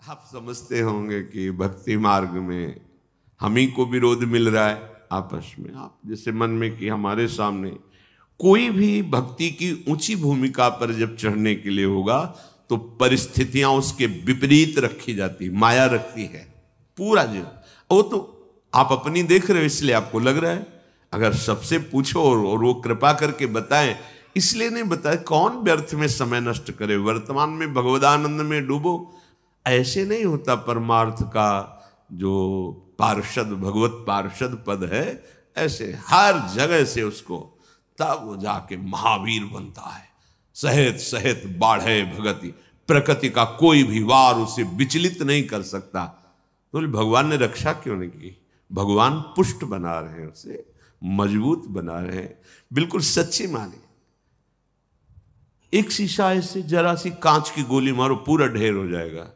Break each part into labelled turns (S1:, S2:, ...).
S1: आप समझते होंगे कि भक्ति मार्ग में हम ही को विरोध मिल रहा है आपस में। आप जैसे मन में कि हमारे सामने कोई भी भक्ति की ऊंची भूमिका पर जब चढ़ने के लिए होगा तो परिस्थितियां उसके विपरीत रखी जाती, माया रखती है पूरा जीवन। वो तो आप अपनी देख रहे हो इसलिए आपको लग रहा है। अगर सबसे पूछो और वो कृपा करके बताएं, इसलिए नहीं बताए कौन व्यर्थ में समय नष्ट करे, वर्तमान में भगवदानंद में डूबो। ऐसे नहीं होता परमार्थ का जो पार्षद भगवत पार्षद पद है, ऐसे हर जगह से उसको तब वो जाके महावीर बनता है। सहेत सहेत बाढ़े भगति, प्रकृति का कोई भी वार उसे विचलित नहीं कर सकता। तो भगवान ने रक्षा क्यों नहीं की? भगवान पुष्ट बना रहे हैं, उसे मजबूत बना रहे हैं। बिल्कुल सच्ची माने। एक शीशा ऐसे जरा सी कांच की गोली मारो पूरा ढेर हो जाएगा।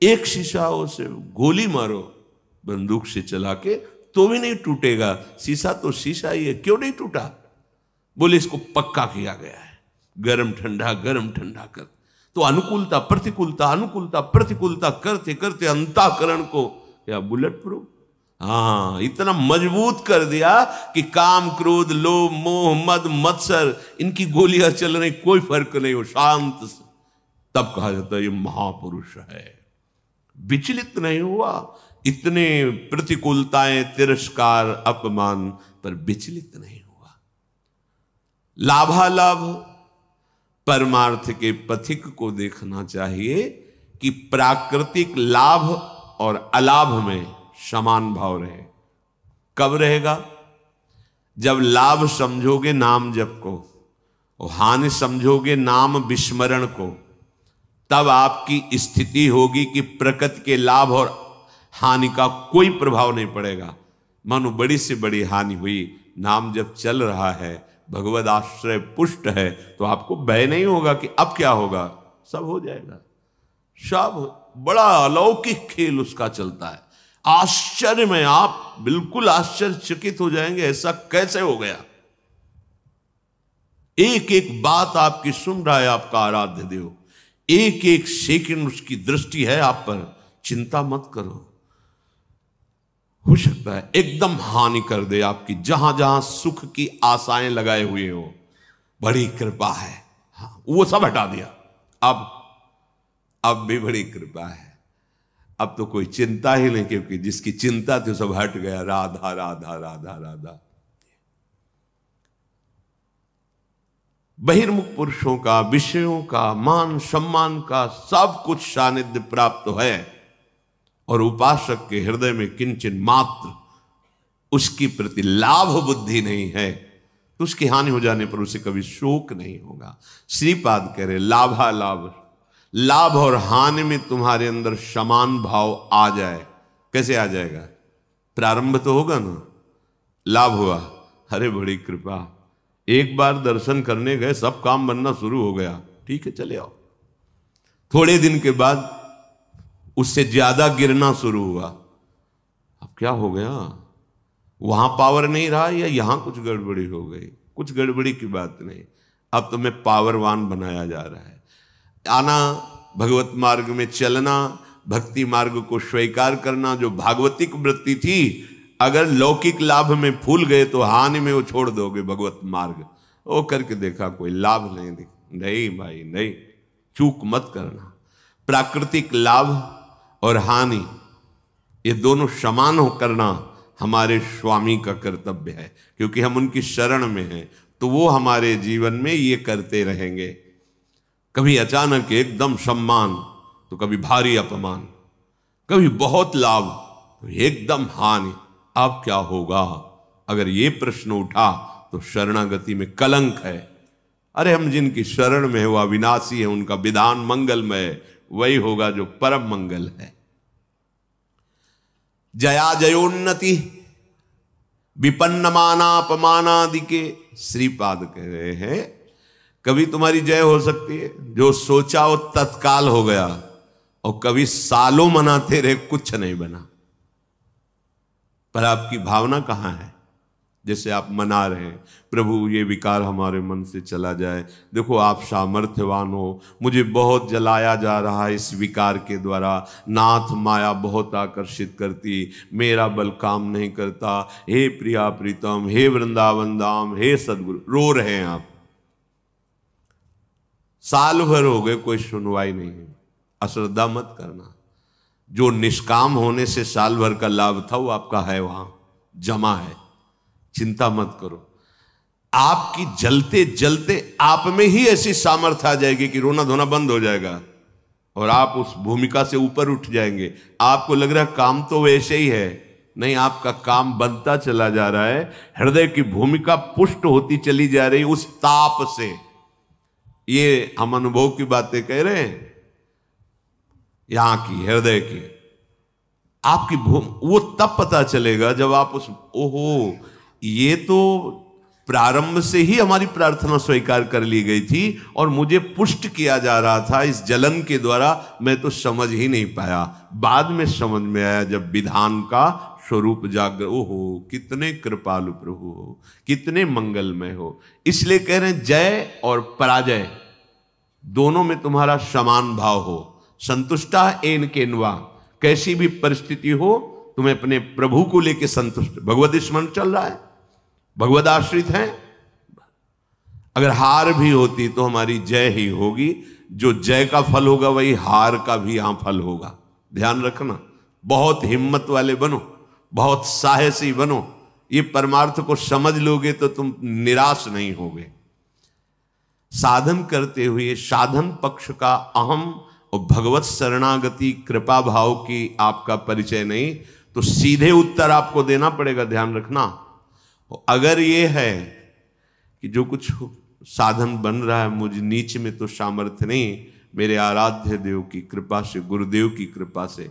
S1: एक शीशा उसे गोली मारो बंदूक से चला के तो भी नहीं टूटेगा। शीशा तो शीशा ही है, क्यों नहीं टूटा? बोले इसको पक्का किया गया है, गरम ठंडा कर। तो अनुकूलता प्रतिकूलता करते करते अंतःकरण को क्या बुलेट प्रूफ, हाँ, इतना मजबूत कर दिया कि काम क्रोध लोभ मोह मद मत्सर इनकी गोलियां चल रही, कोई फर्क नहीं हो, शांत। तब कहा जाता है ये महापुरुष है, विचलित नहीं हुआ। इतने प्रतिकूलताएं तिरस्कार अपमान पर विचलित नहीं हुआ। लाभालाभ परमार्थ के पथिक को देखना चाहिए कि प्राकृतिक लाभ और अलाभ में समान भाव रहे। कब रहेगा? जब लाभ समझोगे नाम जप को और हानि समझोगे नाम विस्मरण को, तब आपकी स्थिति होगी कि प्रकृति के लाभ और हानि का कोई प्रभाव नहीं पड़ेगा। मानो बड़ी से बड़ी हानि हुई, नाम जब चल रहा है, भगवद आश्रय पुष्ट है, तो आपको भय नहीं होगा कि अब क्या होगा, सब हो जाएगा। सब बड़ा अलौकिक खेल उसका चलता है। आश्चर्य में आप बिल्कुल आश्चर्यचकित हो जाएंगे, ऐसा कैसे हो गया। एक एक बात आपकी सुन रहा है आपका आराध्य देव, एक एक सेकंड उसकी दृष्टि है आप पर। चिंता मत करो, हो सकता है एकदम हानि कर दे आपकी, जहां जहां सुख की आशाएं लगाए हुए हो। बड़ी कृपा है, हाँ, वो सब हटा दिया। अब भी बड़ी कृपा है। अब तो कोई चिंता ही नहीं, क्योंकि जिसकी चिंता थी सब हट गया। राधा राधा राधा राधा। बहिर्मुख पुरुषों का, विषयों का, मान सम्मान का सब कुछ सानिध्य प्राप्त है, और उपासक के हृदय में किंचन मात्र उसकी प्रति लाभ बुद्धि नहीं है, तो उसकी हानि हो जाने पर उसे कभी शोक नहीं होगा। श्रीपाद कह रहे लाभालाभ, लाभ और हानि में तुम्हारे अंदर समान भाव आ जाए। कैसे आ जाएगा? प्रारंभ तो होगा ना, लाभ हुआ, अरे बड़ी कृपा, एक बार दर्शन करने गए सब काम बनना शुरू हो गया, ठीक है चले आओ। थोड़े दिन के बाद उससे ज्यादा गिरना शुरू हुआ। अब क्या हो गया? वहां पावर नहीं रहा या यहां कुछ गड़बड़ी हो गई? कुछ गड़बड़ी की बात नहीं, अब तुम्हें पावरवान बनाया जा रहा है। आना, भगवत मार्ग में चलना, भक्ति मार्ग को स्वीकार करना, जो भागवतिक वृत्ति थी, अगर लौकिक लाभ में फूल गए तो हानि में वो छोड़ दोगे भगवत मार्ग। वो करके देखा कोई लाभ नहीं दिख, नहीं भाई नहीं, चूक मत करना। प्राकृतिक लाभ और हानि ये दोनों समान हो करना हमारे स्वामी का कर्तव्य है, क्योंकि हम उनकी शरण में हैं, तो वो हमारे जीवन में ये करते रहेंगे। कभी अचानक एकदम सम्मान तो कभी भारी अपमान, कभी बहुत लाभ तो एकदम हानि। अब क्या होगा? अगर ये प्रश्न उठा तो शरणागति में कलंक है। अरे हम जिनकी शरण में है वो अविनाशी है, उनका विधान मंगलमय है, वही होगा जो परम मंगल है। जया जयोन्नति विपन्नमानापमानादि के श्रीपाद कह रहे हैं, कभी तुम्हारी जय हो सकती है, जो सोचा वो तत्काल हो गया, और कभी सालों मनाते रहे कुछ नहीं बना। पर आपकी भावना कहां है? जैसे आप मना रहे हैं, प्रभु ये विकार हमारे मन से चला जाए, देखो आप सामर्थ्यवान हो, मुझे बहुत जलाया जा रहा है इस विकार के द्वारा, नाथ माया बहुत आकर्षित करती, मेरा बल काम नहीं करता, हे प्रिया प्रीतम, हे वृंदावन धाम, हे सदगुरु। रो रहे हैं आप, साल भर हो गए कोई सुनवाई नहीं है। अश्रद्धा मत करना, जो निष्काम होने से साल भर का लाभ था वो आपका है, वहां जमा है, चिंता मत करो। आपकी जलते जलते आप में ही ऐसी सामर्थ्य आ जाएगी कि रोना धोना बंद हो जाएगा और आप उस भूमिका से ऊपर उठ जाएंगे। आपको लग रहा है काम तो वैसे ही है, नहीं, आपका काम बनता चला जा रहा है, हृदय की भूमिका पुष्ट होती चली जा रही उस ताप से। ये हम अनुभव की बातें कह रहे हैं, यहां की हृदय की आपकी वो तब पता चलेगा जब आप उस, ओहो ये तो प्रारंभ से ही हमारी प्रार्थना स्वीकार कर ली गई थी और मुझे पुष्ट किया जा रहा था इस जलन के द्वारा, मैं तो समझ ही नहीं पाया, बाद में समझ में आया जब विधान का स्वरूप जागर। ओहो कितने कृपालु प्रभु हो, कितने मंगलमय हो। इसलिए कह रहे हैं जय और पराजय दोनों में तुम्हारा समान भाव हो। संतुष्टा एन केनवा, कैसी भी परिस्थिति हो तुम्हें अपने प्रभु को लेकर संतुष्ट। भगवत स्मरण चल रहा है, भगवत आश्रित हैं, अगर हार भी होती तो हमारी जय ही होगी। जो जय का फल होगा वही हार का भी यहां फल होगा, ध्यान रखना। बहुत हिम्मत वाले बनो, बहुत साहसी बनो, ये परमार्थ को समझ लोगे तो तुम निराश नहीं होगे। साधन करते हुए साधन पक्ष का अहम और भगवत शरणागति कृपा भाव की आपका परिचय नहीं, तो सीधे उत्तर आपको देना पड़ेगा, ध्यान रखना। अगर ये है कि जो कुछ साधन बन रहा है मुझ नीच में तो सामर्थ्य नहीं, मेरे आराध्य देव की कृपा से, गुरुदेव की कृपा से,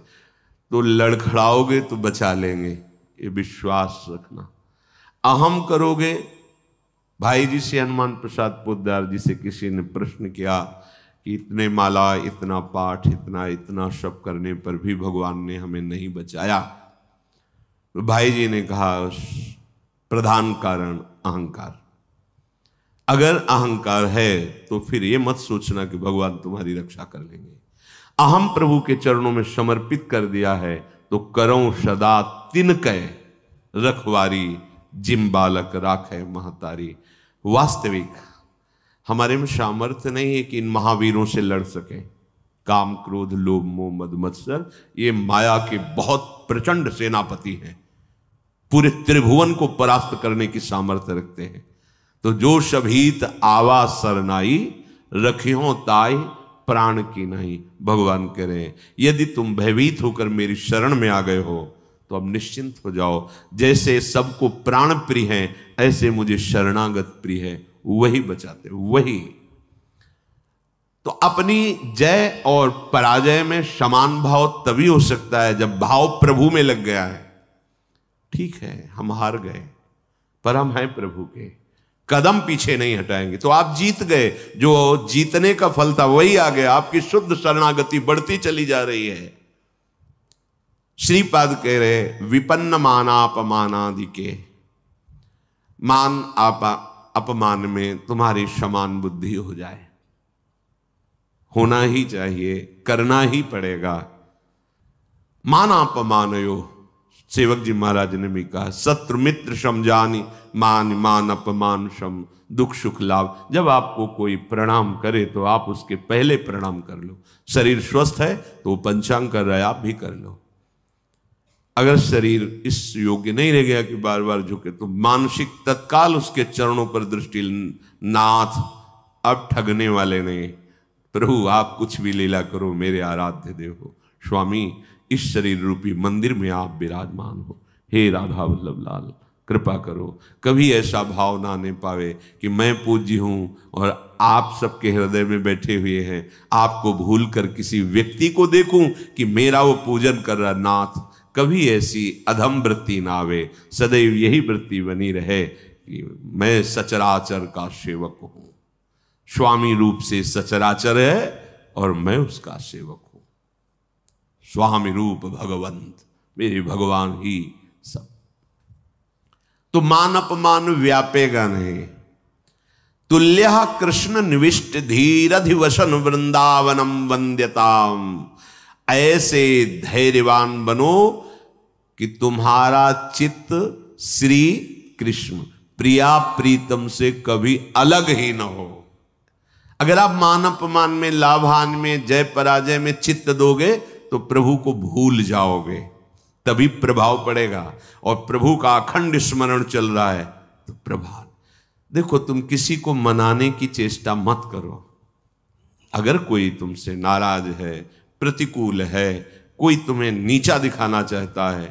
S1: तो लड़खड़ाओगे तो बचा लेंगे, ये विश्वास रखना। अहम करोगे, भाई जी से हनुमान प्रसाद पोद्दार जी से किसी ने प्रश्न किया कि इतने माला, इतना पाठ, इतना सब करने पर भी भगवान ने हमें नहीं बचाया। तो भाई जी ने कहा प्रधान कारण अहंकार। अगर अहंकार है तो फिर ये मत सोचना कि भगवान तुम्हारी रक्षा कर लेंगे। अहम प्रभु के चरणों में समर्पित कर दिया है तो करो सदा तिनकै रखवारी, जिम बालक राखे महतारी। वास्तविक हमारे में सामर्थ्य नहीं है कि इन महावीरों से लड़ सके। काम, क्रोध, लोभ, मोह, मद, मत्सर, ये माया के बहुत प्रचंड सेनापति हैं, पूरे त्रिभुवन को परास्त करने की सामर्थ्य रखते हैं। तो जो शभीत आवा सरनाई, रखियो ताई प्राण की नहीं। भगवान कह रहे हैं यदि तुम भयभीत होकर मेरी शरण में आ गए हो तो अब निश्चिंत हो जाओ। जैसे सबको प्राण प्रिय है ऐसे मुझे शरणागत प्रिय है, वही बचाते, वही। तो अपनी जय और पराजय में समान भाव तभी हो सकता है जब भाव प्रभु में लग गया है। ठीक है हम हार गए पर हम हैं प्रभु के, कदम पीछे नहीं हटाएंगे, तो आप जीत गए। जो जीतने का फल था वही आ गया, आपकी शुद्ध शरणागति बढ़ती चली जा रही है। श्रीपाद कह रहे विपन्न मानापमानादि के, मान अपमान में तुम्हारी समान बुद्धि हो जाए, होना ही चाहिए, करना ही पड़ेगा। मानापमानयो, सेवक जी महाराज ने भी कहा शत्रु मित्र समझानी, मान मान अपमान सम, दुख सुख लाभ। जब आपको कोई प्रणाम करे तो आप उसके पहले प्रणाम कर लो। शरीर स्वस्थ है तो पंचांग कर रहा है, आप भी कर लो। अगर शरीर इस योग्य नहीं रह गया कि बार बार झुके तो मानसिक तत्काल उसके चरणों पर दृष्टि, नाथ अब ठगने वाले नहीं, प्रभु आप कुछ भी लीला करो, मेरे आराध्य देव हो, स्वामी इस शरीर रूपी मंदिर में आप विराजमान हो, हे राधा वल्लभ लाल कृपा करो। कभी ऐसा भाव ना आने पावे कि मैं पूज्य हूं और आप सबके हृदय में बैठे हुए हैं, आपको भूल कर किसी व्यक्ति को देखूं कि मेरा वो पूजन कर रहा। नाथ कभी ऐसी अधम वृत्ति ना आवे, सदैव यही वृत्ति बनी रहे कि मैं सचराचर का सेवक हूं। स्वामी रूप से सचराचर है और मैं उसका सेवक हूं। स्वामी रूप भगवंत, मेरे भगवान ही सब। तो मान अपमान व्यापेगा नहीं। तुल्यः कृष्ण निविष्ट धीरधिवसन वृंदावनम वंद्यताम। ऐसे धैर्यवान बनो कि तुम्हारा चित्त श्री कृष्ण प्रिया प्रीतम से कभी अलग ही न हो। अगर आप मान अपमान में, लाभान में, जय पराजय में चित्त दोगे तो प्रभु को भूल जाओगे, तभी प्रभाव पड़ेगा। और प्रभु का अखंड स्मरण चल रहा है तो प्रभाव। देखो, तुम किसी को मनाने की चेष्टा मत करो। अगर कोई तुमसे नाराज है, प्रतिकूल है, कोई तुम्हें नीचा दिखाना चाहता है,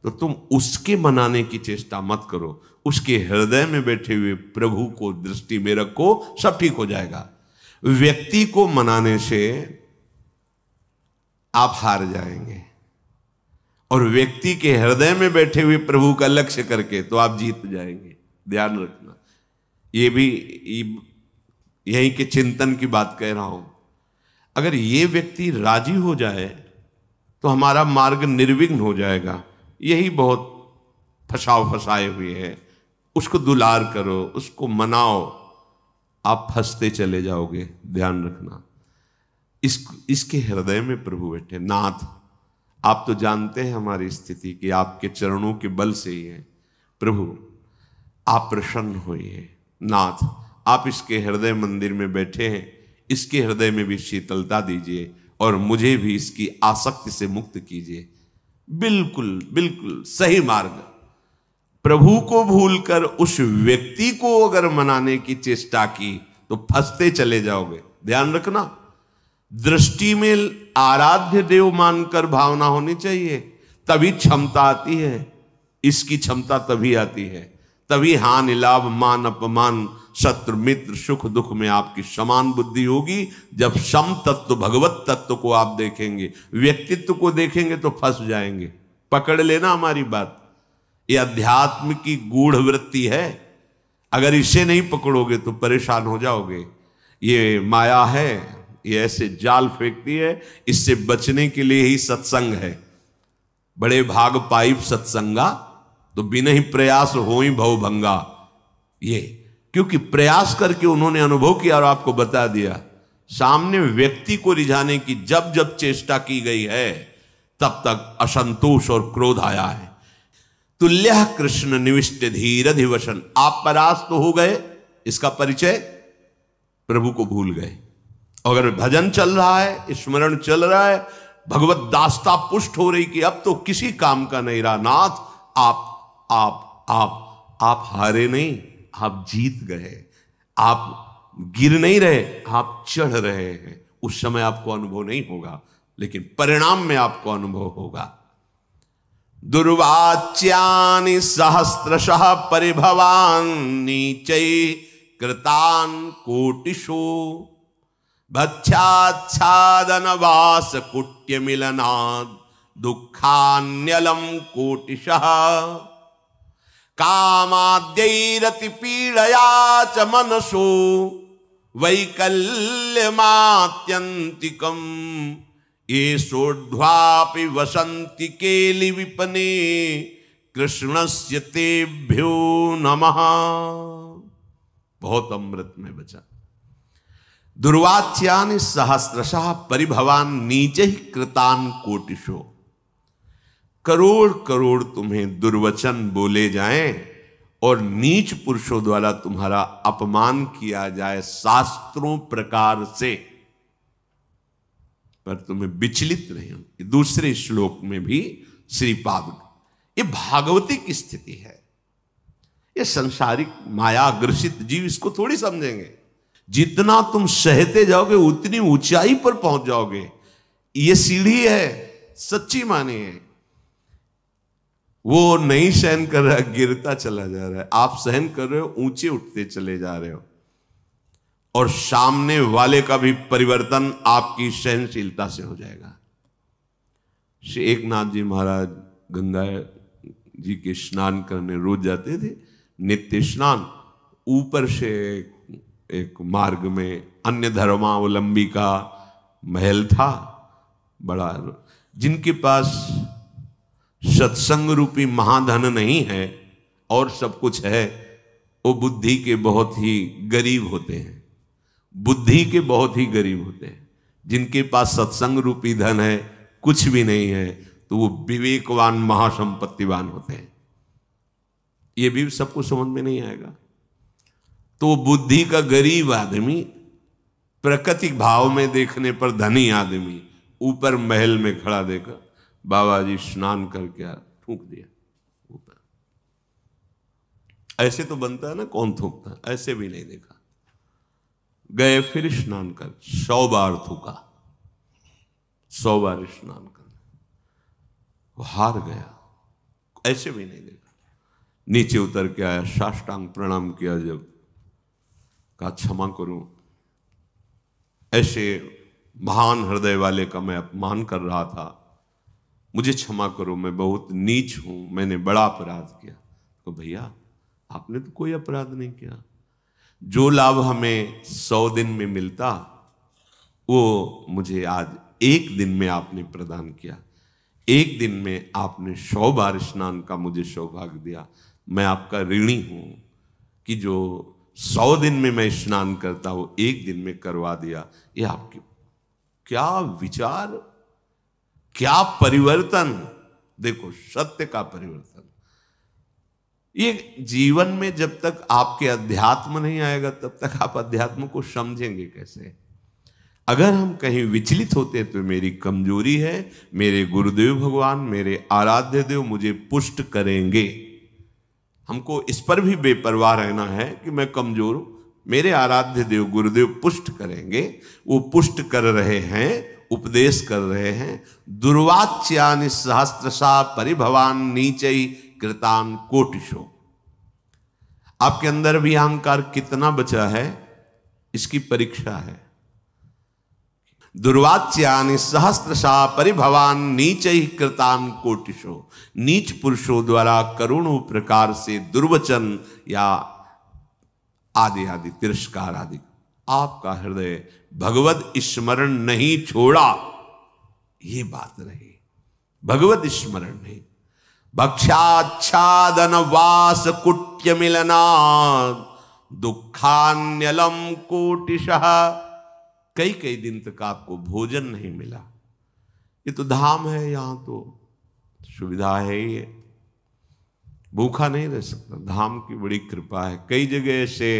S1: तो तुम उसके मनाने की चेष्टा मत करो। उसके हृदय में बैठे हुए प्रभु को दृष्टि में रखो, सब ठीक हो जाएगा। व्यक्ति को मनाने से आप हार जाएंगे, और व्यक्ति के हृदय में बैठे हुए प्रभु का लक्ष्य करके तो आप जीत जाएंगे। ध्यान रखना, ये भी यहीं के चिंतन की बात कह रहा हूं। अगर ये व्यक्ति राजी हो जाए तो हमारा मार्ग निर्विघ्न हो जाएगा। यही बहुत फंसाए हुए है। उसको दुलार करो, उसको मनाओ, आप फंसते चले जाओगे। ध्यान रखना, इसके हृदय में प्रभु बैठे। नाथ, आप तो जानते हैं हमारी स्थिति कि आपके चरणों के बल से ही है। प्रभु, आप प्रसन्न होइए। नाथ, आप इसके हृदय मंदिर में बैठे हैं, इसके हृदय में भी शीतलता दीजिए और मुझे भी इसकी आसक्ति से मुक्त कीजिए। बिल्कुल बिल्कुल सही मार्ग। प्रभु को भूलकर उस व्यक्ति को अगर मनाने की चेष्टा की तो फंसते चले जाओगे। ध्यान रखना, दृष्टि में आराध्य देव मानकर भावना होनी चाहिए, तभी क्षमता आती है। इसकी क्षमता तभी आती है, तभी हानि लाभ मान अपमान शत्रु मित्र सुख दुख में आपकी समान बुद्धि होगी। जब सम तत्व भगवत तत्व को आप देखेंगे, व्यक्तित्व को देखेंगे तो फंस जाएंगे। पकड़ लेना हमारी बात, ये अध्यात्म की गूढ़ वृत्ति है। अगर इसे नहीं पकड़ोगे तो परेशान हो जाओगे। ये माया है, ये ऐसे जाल फेंकती है। इससे बचने के लिए ही सत्संग है। बड़े भाग पाइप सत्संगा, तो बिना ही प्रयास हो ही भव भंगा। ये क्योंकि प्रयास करके उन्होंने अनुभव किया और आपको बता दिया। सामने व्यक्ति को रिझाने की जब जब चेष्टा की गई है, तब तक असंतोष और क्रोध आया है। तुल्यः कृष्ण निविष्ट धीरधिवसन। आप परास्त तो हो गए, इसका परिचय प्रभु को भूल गए। अगर भजन चल रहा है, स्मरण चल रहा है, भगवत दास्ता पुष्ट हो रही कि अब तो किसी काम का नहीं रहा। नाथ, आप हारे नहीं, आप जीत गए। आप गिर नहीं रहे, आप चढ़ रहे हैं। उस समय आपको अनुभव नहीं होगा, लेकिन परिणाम में आपको अनुभव होगा। दुर्वाच्यानि सहस्रशः परिभवान नीचै कृतान कोटिषु भक्षाच्छादन वास कुट्य मिलनाद दुखान्यलम कोटिशः कामाद्यैरति पीड़या च मनसो वैकल्यमात्यन्तिकम् ये सोढ़्वापि वसन्ति केलि विपने कृष्णस्य तेभ्यो नमः। बहुत अमृत में बचा। दुर्वाच्यानि सहस्रशः परिभवान नीचे ही कृतान कोटिशो। करोड़ करोड़ तुम्हें दुर्वचन बोले जाएं और नीच पुरुषों द्वारा तुम्हारा अपमान किया जाए शास्त्रों प्रकार से, पर तुम्हें विचलित नहीं हो। दूसरे श्लोक में भी श्रीपाद, ये भागवती की स्थिति है। ये संसारिक माया ग्रसित जीव इसको थोड़ी समझेंगे। जितना तुम सहते जाओगे उतनी ऊंचाई पर पहुंच जाओगे। ये सीढ़ी है, सच्ची मानिए। वो नहीं सहन कर रहा, गिरता चला जा रहा है। आप सहन कर रहे हो, ऊंचे उठते चले जा रहे हो, और सामने वाले का भी परिवर्तन आपकी सहनशीलता से हो जाएगा। श्री एकनाथ जी महाराज गंगा जी के स्नान करने रोज जाते थे, नित्य स्नान। ऊपर से एक मार्ग में अन्य धर्मावलंबी का महल था बड़ा। जिनके पास सत्संग रूपी महाधन नहीं है, और सब कुछ है, वो बुद्धि के बहुत ही गरीब होते हैं। बुद्धि के बहुत ही गरीब होते हैं। जिनके पास सत्संग रूपी धन है, कुछ भी नहीं है, तो वो विवेकवान महासंपत्तिवान होते हैं। ये भी सबको समझ में नहीं आएगा। तो बुद्धि का गरीब आदमी, प्राकृतिक भाव में देखने पर धनी आदमी, ऊपर महल में खड़ा देखा बाबा जी स्नान करके थूक दिया ऊपर। ऐसे तो बनता है ना, कौन थूकता है? ऐसे भी नहीं देखा। गए फिर स्नान कर, 100 बार थूका, 100 बार स्नान कर, वो हार गया। ऐसे भी नहीं देखा। नीचे उतर के आया, साष्टांग प्रणाम किया, जब कहा क्षमा करूं, ऐसे महान हृदय वाले का मैं अपमान कर रहा था, मुझे क्षमा करो, मैं बहुत नीच हूं, मैंने बड़ा अपराध किया। तो भैया आपने तो कोई अपराध नहीं किया। जो लाभ हमें 100 दिन में मिलता, वो मुझे आज 1 दिन में आपने प्रदान किया। 1 दिन में आपने 100 बार स्नान का मुझे सौभाग्य दिया। मैं आपका ऋणी हूं कि जो 100 दिन में मैं स्नान करता, वो 1 दिन में करवा दिया। ये आपकी क्या विचार, क्या परिवर्तन! देखो, सत्य का परिवर्तन। ये जीवन में जब तक आपके अध्यात्म नहीं आएगा, तब तक आप अध्यात्म को समझेंगे कैसे? अगर हम कहीं विचलित होते तो मेरी कमजोरी है, मेरे गुरुदेव भगवान, मेरे आराध्य देव मुझे पुष्ट करेंगे। हमको इस पर भी बेपरवाह रहना है कि मैं कमजोर हूं, मेरे आराध्य देव गुरुदेव पुष्ट करेंगे। वो पुष्ट कर रहे हैं, उपदेश कर रहे हैं। दुर्वाच्यानि सहस्त्रशा परिभवान नीचै कृतान कोटिशो। आपके अंदर भी अहंकार कितना बचा है, इसकी परीक्षा है। दुर्वाच्यानि सहस्त्रशा परिभवान नीचै कृतान कोटिशो। नीच पुरुषों द्वारा करोड़ों प्रकार से दुर्वचन या आदि आदि तिरस्कार आदि, आपका हृदय भगवत स्मरण नहीं छोड़ा, ये बात रही। भगवत स्मरण नहीं। भक्षाच्छादन वास कुट्य मिलना दुखान्यलम कोटिशः। कई कई दिन तक आपको भोजन नहीं मिला। ये तो धाम है, यहां तो सुविधा है ही, भूखा नहीं रह सकता। धाम की बड़ी कृपा है। कई जगह से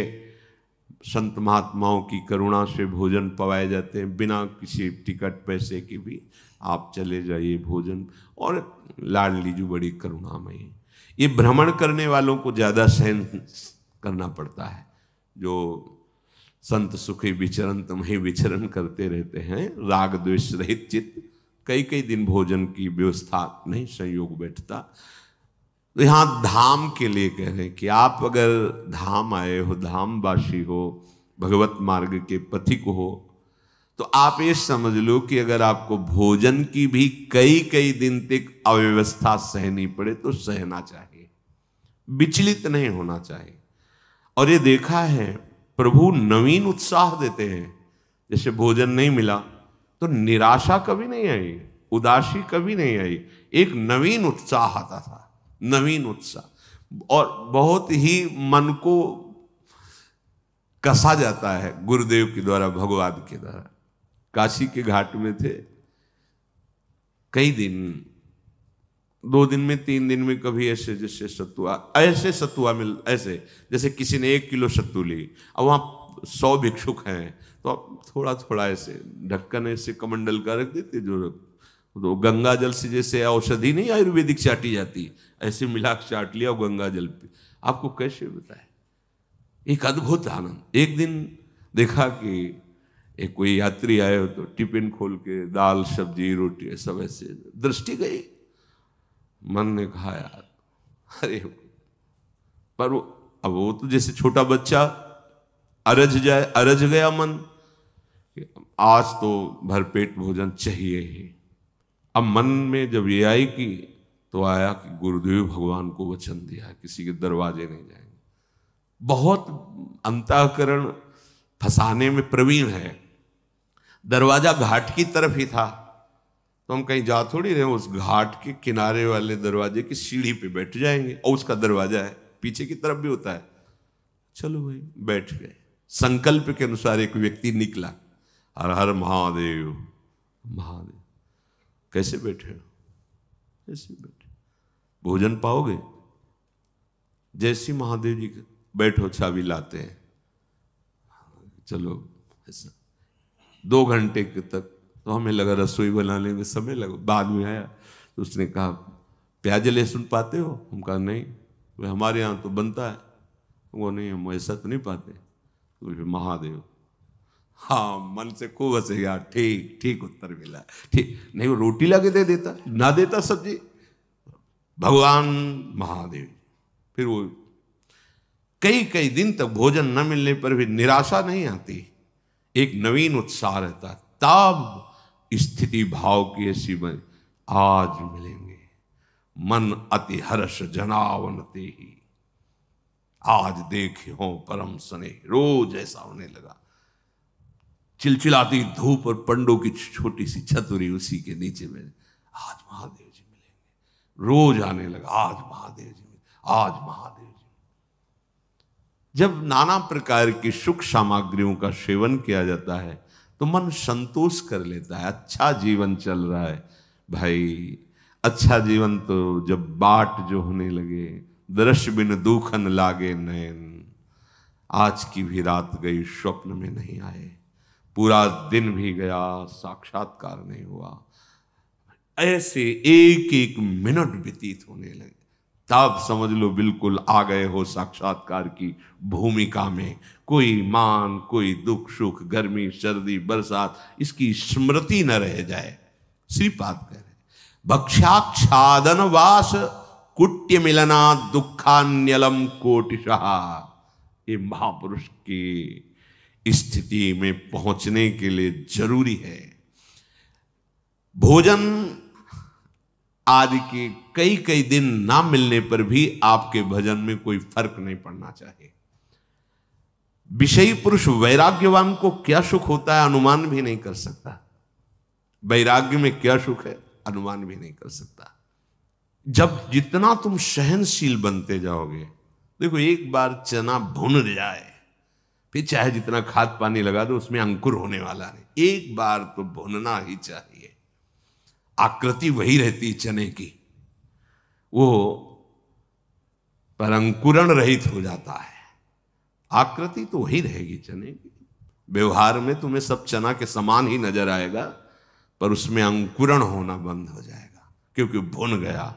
S1: संत महात्माओं की करुणा से भोजन पवाए जाते हैं, बिना किसी टिकट पैसे की भी आप चले जाइए भोजन। और लाडली जी बड़ी करुणामयी। ये भ्रमण करने वालों को ज्यादा सहन करना पड़ता है। जो संत सुखी विचरण तुम्हें विचरण करते रहते हैं, राग द्वेष रहित चित्त, कई कई दिन भोजन की व्यवस्था नहीं संयोग बैठता। तो यहां धाम के लिए कह रहे हैं कि आप अगर धाम आए हो, धामवासी हो, भगवत मार्ग के पथिक हो, तो आप ये समझ लो कि अगर आपको भोजन की भी कई कई दिन तक अव्यवस्था सहनी पड़े तो सहना चाहिए, विचलित नहीं होना चाहिए। और ये देखा है, प्रभु नवीन उत्साह देते हैं। जैसे भोजन नहीं मिला तो निराशा कभी नहीं आई, उदासी कभी नहीं आई, एक नवीन उत्साह आता था, नवीन उत्साह। और बहुत ही मन को कसा जाता है गुरुदेव के द्वारा, भगवान के द्वारा। काशी के घाट में थे, कई दिन, 2 दिन में 3 दिन में कभी ऐसे जैसे सत्तुआ, ऐसे सत्तुआ मिल, ऐसे जैसे किसी ने 1 किलो सत्तू ली। अब वहां 100 भिक्षुक हैं, तो अब थोड़ा थोड़ा ऐसे ढक्कन ऐसे कमंडल का रख देते, जो तो गंगा जल से जैसे औषधि नहीं आयुर्वेदिक चाटी जाती, ऐसे मिला चाट लिया गंगा जल पे। आपको कैसे बताए, एक अद्भुत आनंद। एक दिन देखा कि एक कोई यात्री आए हो तो टिफिन खोल के दाल सब्जी रोटी सब ऐसे, दृष्टि गई, मन ने कहा यार अरे, पर अब वो तो जैसे छोटा बच्चा अरज जाए, अरज गया मन, आज तो भरपेट भोजन चाहिए ही। अब मन में जब ये आई कि, तो आया कि गुरुदेव भगवान को वचन दिया किसी के दरवाजे नहीं जाएंगे। बहुत अंतःकरण फंसाने में प्रवीण है। दरवाजा घाट की तरफ ही था, तो हम कहीं जा थोड़ी रहे, उस घाट के किनारे वाले दरवाजे की सीढ़ी पे बैठ जाएंगे और उसका दरवाजा है। पीछे की तरफ भी होता है। चलो भाई, बैठ गए। संकल्प के अनुसार एक व्यक्ति निकला, हर हर महादेव महादेव। कैसे बैठे हो? कैसे बैठे? भोजन पाओगे? जैसी महादेव जी बैठो, चाबी लाते हैं। चलो, ऐसा 2 घंटे तक तो हमें लगा रसोई बनाने में समय लगा। बाद में आया तो उसने कहा, प्याज लहसुन पाते हो? हम कहा नहीं। तो हमारे यहाँ तो बनता है। वो नहीं, हम ऐसा तो नहीं पाते। तो फिर महादेव, हाँ, मन से खूब हंसे यार, ठीक ठीक उत्तर मिला, ठीक। नहीं, वो रोटी ला के दे देता, ना देता सब्जी, भगवान महादेव। फिर वो कई कई दिन तक भोजन न मिलने पर भी निराशा नहीं आती, एक नवीन उत्साह रहता। तब स्थिति भाव की ऐसी बनी, आज मिलेंगे, मन अति हर्ष जनावनते ही, आज देखे हो परम सने। रोज ऐसा होने लगा। चिलचिलाती धूप और पंडों की छोटी सी छतरी, उसी के नीचे में आज महादेव जी मिलेंगे। रोज आने लगा, आज महादेव जी मिलेंगे, आज महादेव जी। जब नाना प्रकार की सुख सामग्रियों का सेवन किया जाता है तो मन संतोष कर लेता है, अच्छा जीवन चल रहा है भाई। अच्छा जीवन तो जब बाट जो होने लगे, दृश्य बिन दुखन लागे नयन। आज की भी रात गई, स्वप्न में नहीं आए, पूरा दिन भी गया, साक्षात्कार नहीं हुआ। ऐसे एक एक मिनट व्यतीत होने लगे। तब समझ लो बिल्कुल आ गए हो साक्षात्कार की भूमिका में। कोई मान, कोई दुख सुख, गर्मी सर्दी बरसात, इसकी स्मृति न रह जाए। श्रीपाद कह रहे, भक्षाक्षादन वास कुट्य मिलना दुखान्यलम कोटिशः। ये महापुरुष की स्थिति में पहुंचने के लिए जरूरी है। भोजन आदि के कई कई दिन ना मिलने पर भी आपके भजन में कोई फर्क नहीं पड़ना चाहिए। विषयी पुरुष वैराग्यवान को क्या सुख होता है अनुमान भी नहीं कर सकता। वैराग्य में क्या सुख है अनुमान भी नहीं कर सकता। जब जितना तुम सहनशील बनते जाओगे, देखो एक बार चना भुन जाए, फिर चाहे जितना खाद पानी लगा दो उसमें अंकुर होने वाला नहीं। एक बार तो भुनना ही चाहिए। आकृति वही रहती चने की, वो पर अंकुरण रहित हो जाता है। आकृति तो वही रहेगी चने की। व्यवहार में तुम्हें सब चना के समान ही नजर आएगा, पर उसमें अंकुरण होना बंद हो जाएगा क्योंकि भुन गया।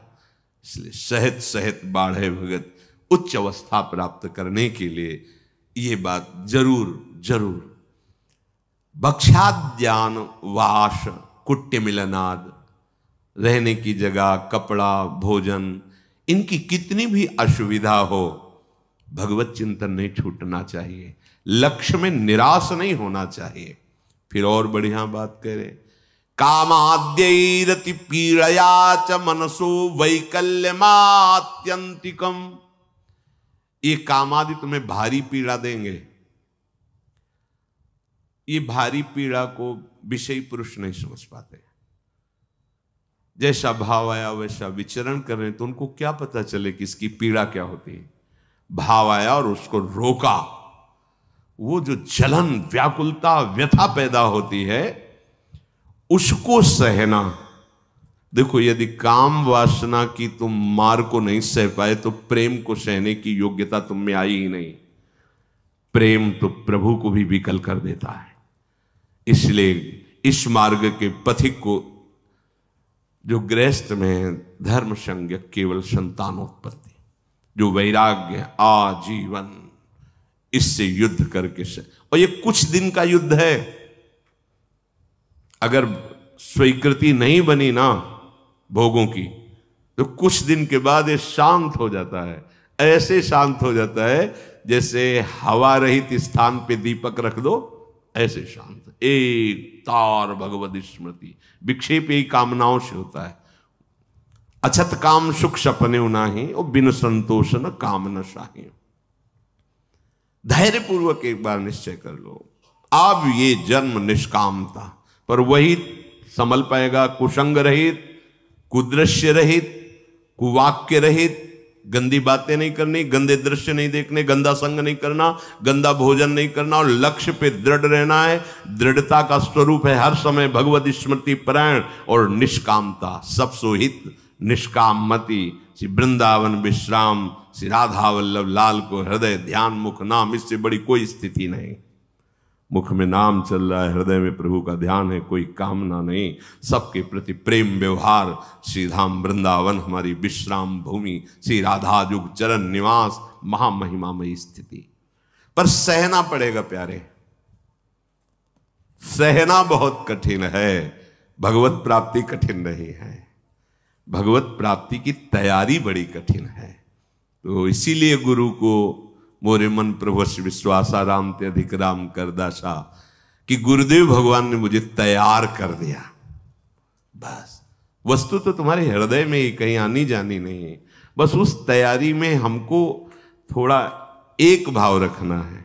S1: इसलिए सहत सहत बाढ़े भगत, उच्च अवस्था प्राप्त करने के लिए ये बात जरूर जरूर। भक्षाद्यान वास कुट्य मिलनाद, रहने की जगह, कपड़ा, भोजन, इनकी कितनी भी असुविधा हो, भगवत चिंतन नहीं छूटना चाहिए। लक्ष्य में निराश नहीं होना चाहिए। फिर और बढ़िया बात कह रहे, कामाद्यैरति पीड़या च मनसो वैकल्यमात्यंतिकम। ये कामादि तुम्हें भारी पीड़ा देंगे। ये भारी पीड़ा को विषयी पुरुष नहीं समझ पाते। जैसा भाव आया वैसा विचरण कर रहे, तो उनको क्या पता चले कि इसकी पीड़ा क्या होती है। भाव आया और उसको रोका, वो जो जलन, व्याकुलता, व्यथा पैदा होती है, उसको सहना। देखो, यदि काम वासना की तुम मार को नहीं सह पाए तो प्रेम को सहने की योग्यता तुम में आई ही नहीं। प्रेम तो प्रभु को भी विकल कर देता है। इसलिए इस मार्ग के पथिक को, जो गृहस्थ में धर्म संज्ञ केवल संतानोत्पत्ति, जो वैराग्य आजीवन, इससे युद्ध करके से, और ये कुछ दिन का युद्ध है। अगर स्वीकृति नहीं बनी ना भोगों की, तो कुछ दिन के बाद ये शांत हो जाता है। ऐसे शांत हो जाता है जैसे हवा रहित स्थान पे दीपक रख दो, ऐसे शांत। एक तार भगवत स्मृति, विक्षेप ही कामनाओं से होता है। अछत काम सुख सपने नाही, और बिन संतोष न काम न शाही। धैर्य पूर्वक एक बार निश्चय कर लो, अब ये जन्म निष्काम था, पर वही संभल पाएगा कुसंग रहित, कुदृश्य रहित, कुवाक्य रहित, गंदी बातें नहीं करनी, गंदे दृश्य नहीं देखने, गंदा संग नहीं करना, गंदा भोजन नहीं करना और लक्ष्य पे दृढ़ रहना है। दृढ़ता का स्वरूप है हर समय भगवत स्मृति परायण और निष्कामता। सब सोहित निष्काम मति, श्री वृंदावन विश्राम, श्री राधा वल्लभ लाल को हृदय ध्यान मुख नाम, इससे बड़ी कोई स्थिति नहीं। मुख में नाम चल रहा है, हृदय में प्रभु का ध्यान है, कोई कामना नहीं, सबके प्रति प्रेम व्यवहार। श्री धाम वृंदावन हमारी विश्राम भूमि, श्री राधा युग चरण निवास, महामहिमामयी स्थिति। पर सहना पड़ेगा प्यारे, सहना बहुत कठिन है। भगवत प्राप्ति कठिन नहीं है, भगवत प्राप्ति की तैयारी बड़ी कठिन है। तो इसीलिए गुरु को मोरे मन प्रभु विश्वासा राम ते अधिक राम कर दासा, कि गुरुदेव भगवान ने मुझे तैयार कर दिया। बस वस्तु तो तुम्हारे हृदय में ही कहीं आनी जानी नहीं है, बस उस तैयारी में हमको थोड़ा एक भाव रखना है।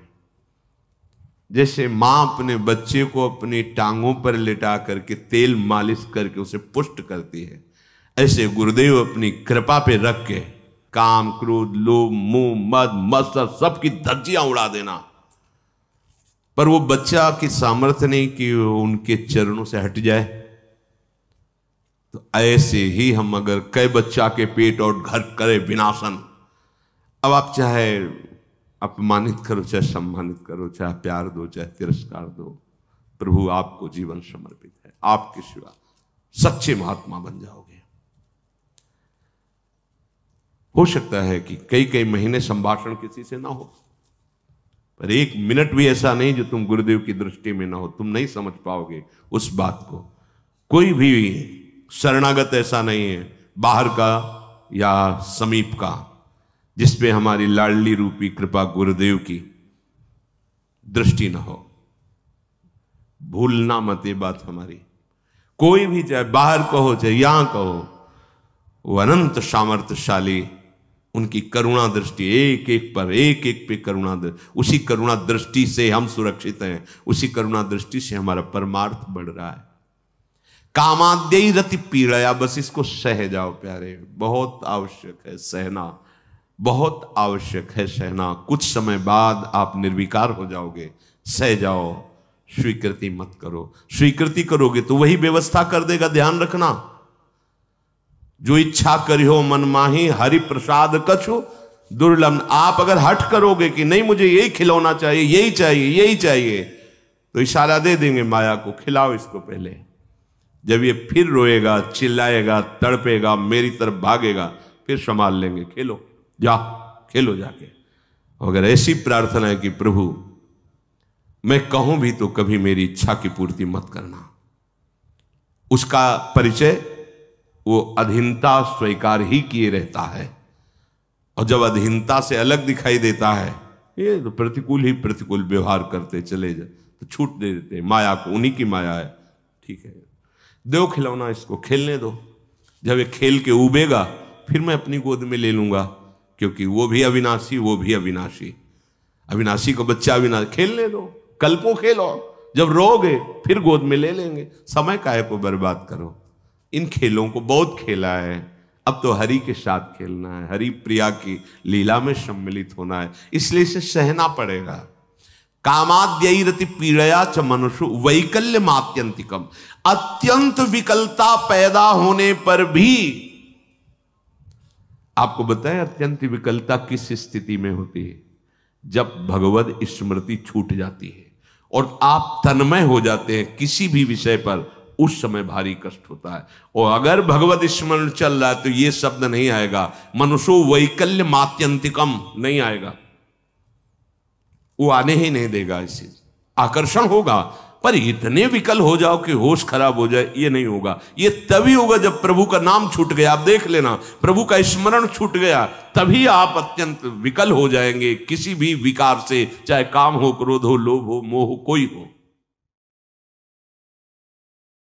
S1: जैसे माँ अपने बच्चे को अपनी टांगों पर लिटा करके तेल मालिश करके उसे पुष्ट करती है, ऐसे गुरुदेव अपनी कृपा पे रख के काम क्रोध लोभ मोह मद मत्सर सबकी धज्जियां उड़ा देना। पर वो बच्चा की सामर्थ्य नहीं कि उनके चरणों से हट जाए। तो ऐसे ही हम अगर कई बच्चा के पेट और घर करे विनाशन, अब आप चाहे अपमानित करो, चाहे सम्मानित करो, चाहे प्यार दो, चाहे तिरस्कार दो, प्रभु आपको जीवन समर्पित है। आपके सिवा सच्चे महात्मा बन जाओगे। हो सकता है कि कई कई महीने संभाषण किसी से ना हो, पर एक मिनट भी ऐसा नहीं जो तुम गुरुदेव की दृष्टि में ना हो। तुम नहीं समझ पाओगे उस बात को। कोई भी शरणागत ऐसा नहीं है, बाहर का या समीप का, जिसपे हमारी लाडली रूपी कृपा गुरुदेव की दृष्टि ना हो। भूलना मत ये बात हमारी। कोई भी, चाहे बाहर कहो चाहे यहां कहो, वो अनंत सामर्थ्यशाली, उनकी करुणा दृष्टि एक एक पे करुणा दृष्टि, उसी करुणा दृष्टि से हम सुरक्षित हैं, उसी करुणा दृष्टि से हमारा परमार्थ बढ़ रहा है। कामाद्यई रति पीड़या, बस इसको सह जाओ प्यारे। बहुत आवश्यक है सहना, बहुत आवश्यक है सहना। कुछ समय बाद आप निर्विकार हो जाओगे। सह जाओ, स्वीकृति मत करो। स्वीकृति करोगे तो वही व्यवस्था कर देगा। ध्यान रखना, जो इच्छा करियो मन माही, हरि प्रसाद कछु दुर्लभ। आप अगर हट करोगे कि नहीं मुझे यही खिलौना चाहिए, यही चाहिए, यही चाहिए, तो इशारा दे देंगे माया को, खिलाओ इसको पहले। जब ये फिर रोएगा, चिल्लाएगा, तड़पेगा, मेरी तरफ भागेगा, फिर संभाल लेंगे। खेलो, जा खेलो जाके। अगर ऐसी प्रार्थना है कि प्रभु मैं कहूं भी तो कभी मेरी इच्छा की पूर्ति मत करना, उसका परिचय वो अधीनता स्वीकार ही किए रहता है। और जब अधीनता से अलग दिखाई देता है, ये तो प्रतिकूल ही प्रतिकूल व्यवहार करते चले जाए तो छूट दे देते। माया को, उन्हीं की माया है, ठीक है, दो खिलौना, इसको खेलने दो। जब ये खेल के उबेगा फिर मैं अपनी गोद में ले लूंगा, क्योंकि वो भी अविनाशी, वो भी अविनाशी। अविनाशी को बच्चा अविनाशी, खेलने दो, कल्पों खेलो, जब रोगे फिर गोद में ले लेंगे। समय काहे को बर्बाद करो। इन खेलों को बहुत खेला है, अब तो हरि के साथ खेलना है, हरि प्रिया की लीला में सम्मिलित होना है, इसलिए इसे सहना पड़ेगा। कामाद्यई रति पीड़या च मनुष्य वैकल्य मात्यंतिकम। अत्यंत विकलता पैदा होने पर भी, आपको बताएं अत्यंत विकलता किस स्थिति में होती है? जब भगवत स्मृति छूट जाती है और आप तन्मय हो जाते हैं किसी भी विषय पर, उस समय भारी कष्ट होता है। और अगर भगवत स्मरण चल रहा है तो ये शब्द नहीं आएगा, मनुष्यो वैकल्य मात्यंतिकम नहीं आएगा, वो आने ही नहीं देगा। इसे आकर्षण होगा, पर इतने विकल हो जाओ कि होश खराब हो जाए, ये नहीं होगा। ये तभी होगा जब प्रभु का नाम छूट गया। आप देख लेना, प्रभु का स्मरण छूट गया तभी आप अत्यंत विकल हो जाएंगे किसी भी विकार से, चाहे काम हो, क्रोध हो, लोभ हो, मोह हो, कोई हो।